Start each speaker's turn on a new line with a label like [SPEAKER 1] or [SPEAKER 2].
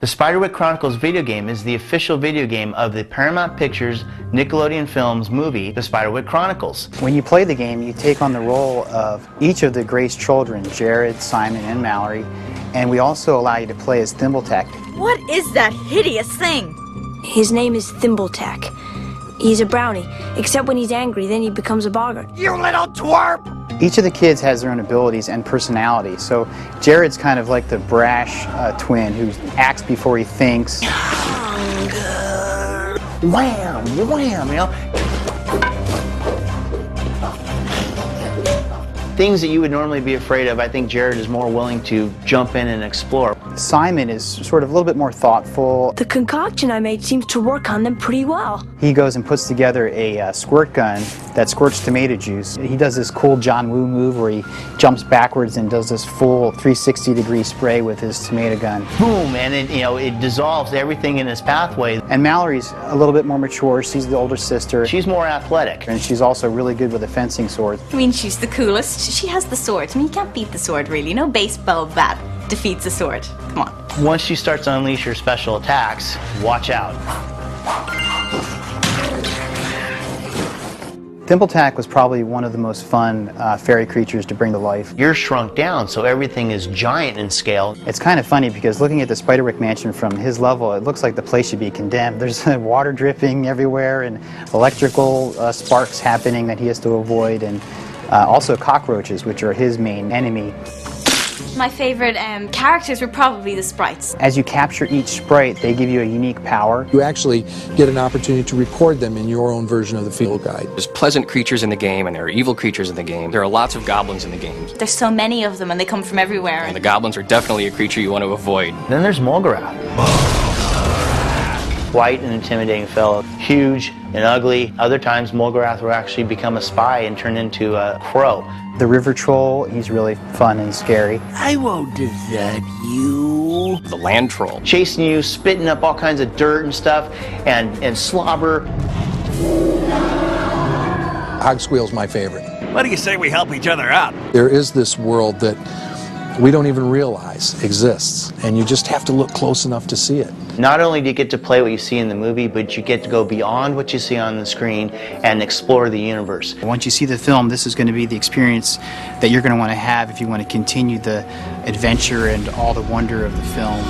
[SPEAKER 1] The Spiderwick Chronicles video game is the official video game of the Paramount Pictures Nickelodeon Films movie, The Spiderwick Chronicles.
[SPEAKER 2] When you play the game, you take on the role of each of the Grace children, Jared, Simon, and Mallory, and we also allow you to play as Thimbletack.
[SPEAKER 3] What is that hideous thing?
[SPEAKER 4] His name is Thimbletack. He's a brownie, except when he's angry, then he becomes a boggart.
[SPEAKER 5] You little twerp!
[SPEAKER 2] Each of the kids has their own abilities and personality. So Jared's kind of like the brash twin who acts before he thinks.
[SPEAKER 1] Wham, wham, you know. Things that you would normally be afraid of, I think Jared is more willing to jump in and explore.
[SPEAKER 2] Simon is sort of a little bit more thoughtful.
[SPEAKER 4] The concoction I made seems to work on them pretty well.
[SPEAKER 2] He goes and puts together a squirt gun that squirts tomato juice. He does this cool John Woo move where he jumps backwards and does this full 360-degree spray with his tomato gun.
[SPEAKER 1] Boom, and it dissolves everything in his pathway.
[SPEAKER 2] And Mallory's a little bit more mature. She's the older sister.
[SPEAKER 1] She's more athletic.
[SPEAKER 2] And she's also really good with a fencing sword.
[SPEAKER 3] I mean, she's the coolest. She has the sword. I mean, you can't beat the sword, really. No baseball bat defeats the sword. Come on.
[SPEAKER 1] Once she starts to unleash her special attacks, watch out.
[SPEAKER 2] Thimbletack was probably one of the most fun fairy creatures to bring to life.
[SPEAKER 1] You're shrunk down, so everything is giant in scale.
[SPEAKER 2] It's kind of funny because looking at the Spiderwick mansion from his level, it looks like the place should be condemned. There's water dripping everywhere and electrical sparks happening that he has to avoid, and also cockroaches, which are his main enemy.
[SPEAKER 3] My favorite characters were probably the sprites.
[SPEAKER 2] As you capture each sprite, they give you a unique power.
[SPEAKER 6] You actually get an opportunity to record them in your own version of the field guide.
[SPEAKER 7] There's pleasant creatures in the game, and there are evil creatures in the game. There are lots of goblins in the game.
[SPEAKER 3] There's so many of them, and they come from everywhere.
[SPEAKER 7] And the goblins are definitely a creature you want to avoid.
[SPEAKER 1] Then there's Mulgarath. White and intimidating fellow, huge and ugly. Other times Mulgarath will actually become a spy and turn into a crow.
[SPEAKER 2] The river troll, he's really fun and scary.
[SPEAKER 5] I won't desert you.
[SPEAKER 7] The land troll.
[SPEAKER 1] Chasing you, spitting up all kinds of dirt and stuff, and slobber.
[SPEAKER 6] Hog Squeal's my favorite.
[SPEAKER 5] What do you say we help each other out?
[SPEAKER 6] There is this world that we don't even realize exists, and you just have to look close enough to see it.
[SPEAKER 1] Not only do you get to play what you see in the movie, but you get to go beyond what you see on the screen and explore the universe.
[SPEAKER 2] Once you see the film, this is going to be the experience that you're going to want to have if you want to continue the adventure and all the wonder of the film.